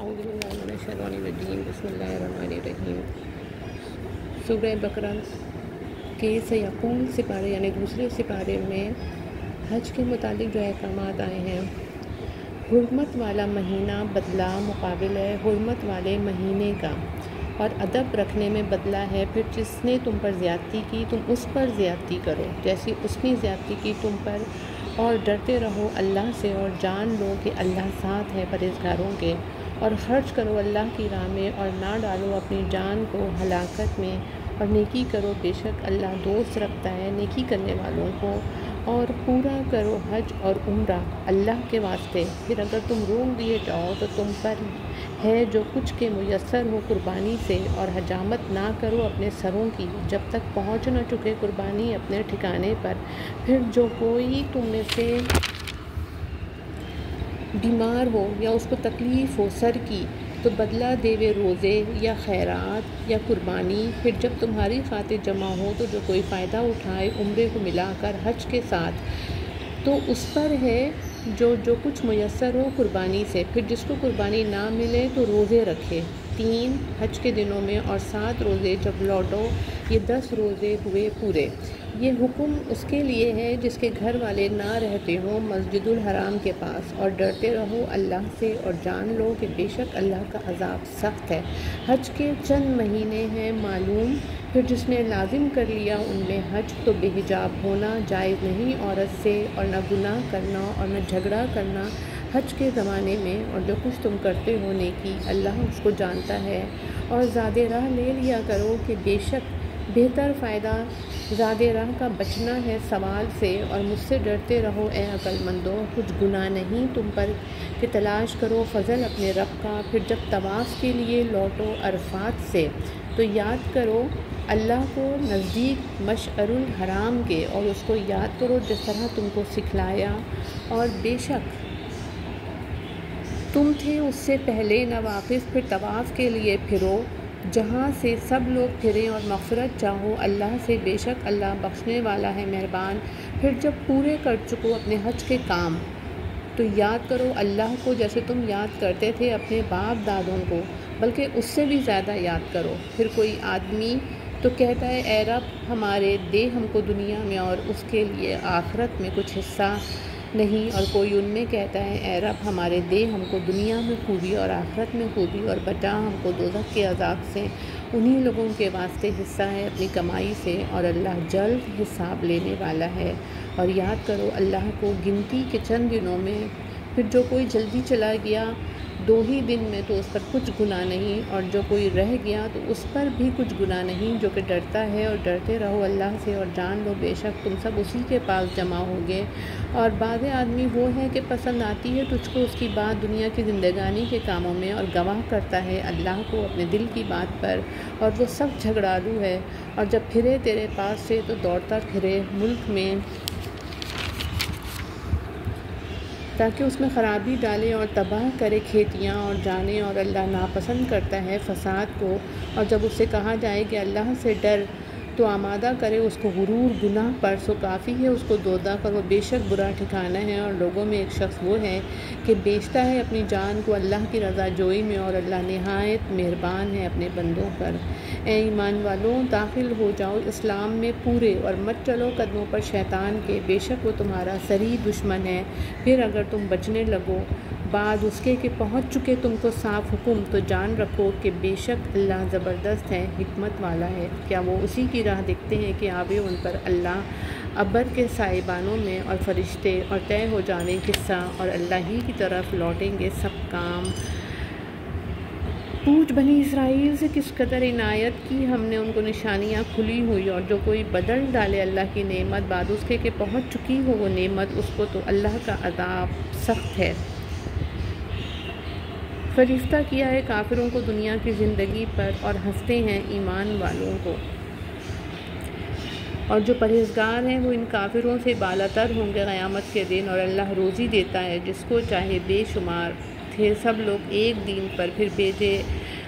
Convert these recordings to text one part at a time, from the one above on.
اعوذ باللہ من الشیطان الرجیم بسم اللہ الرحمن الرحیم۔ سورہ بقرہ کے سیقون سپارے یعنی دوسرے سپارے میں حج کے متعلق جو احکامات آئے ہیں۔ حرمت والا مہینہ بدلہ مقابل ہے حرمت والے مہینے کا، اور ادب رکھنے میں بدلہ ہے پھر جس نے تم پر زیادتی کی تم اس پر زیادتی کرو جیسی اس نے زیادتی کی تم پر، اور ڈرتے رہو اللہ سے اور جان لو کہ اللہ ساتھ ہے پرہیزگاروں کے، اور خرچ کرو اللہ کی راہ میں اور نہ ڈالو اپنی جان کو ہلاکت میں، اور نیکی کرو بے شک اللہ دوست رکھتا ہے نیکی کرنے والوں کو، اور پورا کرو حج اور عمرہ اللہ کے واسطے، پھر اگر تم روک دیے جاؤ تو تم پر ہے جو کچھ کے میسر ہو قربانی سے، اور حجامت نہ کرو اپنے سروں کی جب تک پہنچ نہ چکے قربانی اپنے ٹھکانے پر، پھر جو کوئی تم میں سے بیمار ہو یا اس کو تکلیف ہو سر کی تو بدلہ دیوے روزے یا خیرات یا قربانی، پھر جب تمہاری خاطر جمع ہو تو جو کوئی فائدہ اٹھائے عمرے کو ملا کر حج کے ساتھ تو اس پر ہے جو کچھ میسر ہو قربانی سے، پھر جس کو قربانی نہ ملے تو روزے رکھے 3 حج کے دنوں میں اور 7 روزے جب لوٹو، یہ 10 روزے ہوئے پورے۔ یہ حکم اس کے لیے ہے جس کے گھر والے نہ رہتے ہوں مسجد الحرام کے پاس، اور ڈرتے رہو اللہ سے اور جان لو کہ بے شک اللہ کا عذاب سخت ہے۔ حج کے چند مہینے ہیں معلوم، پھر جس نے لازم کر لیا ان میں حج تو بے حجاب ہونا جائز نہیں عورت سے، اور نہ گناہ کرنا اور نہ جھگڑا کرنا حج کے زمانے میں، اور جو کچھ تم کرتے ہو نیکی اللہ اس کو جانتا ہے، اور زیادہ راہ لے لیا کرو کہ بے شک بہتر فائدہ زیادہ راہ کا بچنا ہے سوال سے، اور مجھ سے ڈرتے رہو اے عقل مندو، کچھ گناہ نہیں تم پر کہ تلاش کرو فضل اپنے رب کا، پھر جب طواف کے لیے لوٹو عرفات سے تو یاد کرو اللہ کو نزدیک مشعر الحرام کے، اور اس کو یاد کرو جس طرح تم کو سکھلایا، اور بے شک تم تھے اس سے پہلے ناواقف، پھر طواف کے لیے پھرو جہاں سے سب لوگ پھریں، اور مغفرت چاہو اللہ سے بے شک اللہ بخشنے والا ہے مہربان، پھر جب پورے کر چکو اپنے حج کے کام تو یاد کرو اللہ کو جیسے تم یاد کرتے تھے اپنے باپ دادوں کو، بلکہ اس سے بھی زیادہ یاد کرو۔ پھر کوئی آدمی تو کہتا ہے اے رب ہمارے دے ہم کو دنیا میں اور اس کے لیے آخرت میں کچھ حصہ نہیں، اور کوئی ان میں کہتا ہے اے رب ہمارے دے ہم کو دنیا میں خوبی اور آخرت میں خوبی، اور بچا ہم کو دوزخ کے عذاب سے، انہی لوگوں کے واسطے حصہ ہے اپنی کمائی سے، اور اللہ جلد حساب لینے والا ہے۔ اور یاد کرو اللہ کو گنتی کے چند دنوں میں، پھر جو کوئی جلدی چلا گیا 2 ہی دن میں تو اس پر کچھ گناہ نہیں، اور جو کوئی رہ گیا تو اس پر بھی کچھ گناہ نہیں، جو کہ ڈرتا ہے، اور ڈرتے رہو اللہ سے اور جان لو بے شک تم سب اسی کے پاس جمع ہوگے۔ اور بعض آدمی وہ ہے کہ پسند آتی ہے تجھ کو اس کی بات دنیا کی زندگانی کے کاموں میں، اور گواہ کرتا ہے اللہ کو اپنے دل کی بات پر، اور وہ سب جھگڑالو ہے، اور جب پھرے تیرے پاس سے تو دوڑتا پھرے ملک میں تاکہ اس میں خرابی ڈالے اور تباہ کرے کھیتیاں اور جانیں، اور اللہ ناپسند کرتا ہے فساد کو۔ اور جب اس سے کہا جائے کہ اللہ سے ڈر تو آمادہ کرے اس کو غرور گناہ پر، سو کافی ہے اس کو دوزخ، اور وہ بے شک برا ٹھکانہ ہے۔ اور لوگوں میں ایک شخص وہ ہے کہ بیچتا ہے اپنی جان کو اللہ کی رضا جوئی میں، اور اللہ نہایت مہربان ہے اپنے بندوں پر۔ اے ایمان والوں داخل ہو جاؤ اسلام میں پورے، اور مت چلو قدموں پر شیطان کے، بے شک وہ تمہارا سری دشمن ہے۔ پھر اگر تم بچنے لگو بعد اس کے کہ پہنچ چکے تم کو صاف حکم، تو جان رکھو کہ بے شک اللہ زبردست ہے حکمت والا ہے۔ کیا وہ اسی کی راہ دیکھتے ہیں کہ آوے ان پر اللہ ابر کے سائبانوں میں، اور فرشتے، اور طے ہو جانے قصہ، اور اللہ ہی کی طرف لوٹیں گے سب کام۔ پوچھ بنی اسرائیل سے کس قدر عنایت کی ہم نے ان کو نشانیاں کھلی ہوئی، اور جو کوئی بدل ڈالے اللہ کی نعمت بعد اس کے کہ پہنچ چکی ہو وہ نعمت، اس کو تو اللہ کا عذاب سخت ہے۔ فرشتہ کیا ہے کافروں کو دنیا کی زندگی پر، اور ہنستے ہیں ایمان والوں کو، اور جو پرہیزگار ہیں وہ ان کافروں سے بالاتر ہوں گے قیامت کے دن۔ اور اللہ روزی دیتا ہے جس کو چاہے، بے شمار تھے سب لوگ ایک دین پر، پھر بھیجے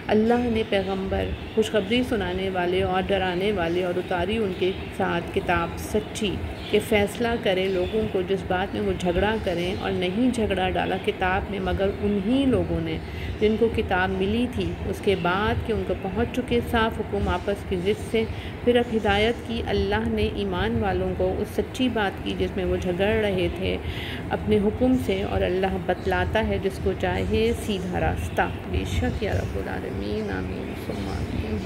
اللہ نے پیغمبر خوشخبری سنانے والے اور ڈرانے والے، اور اتاری ان کے ساتھ کتاب سچی کہ فیصلہ کرے لوگوں کو جس بات میں وہ جھگڑا کریں، اور نہیں جھگڑا ڈالا کتاب میں مگر انہی لوگوں نے جن کو کتاب ملی تھی اس کے بعد کہ ان کو پہنچ چکے صاف حکم آپس کی ضد سے، پھر اب ہدایت کی اللہ نے ایمان والوں کو اس سچی بات کی جس میں وہ جھگڑ رہے تھے اپنے حکم سے، اور اللہ بتلاتا ہے جس کو چاہے سیدھا راستہ۔ بے شک یا رب العالمین، آمین ثم آمین۔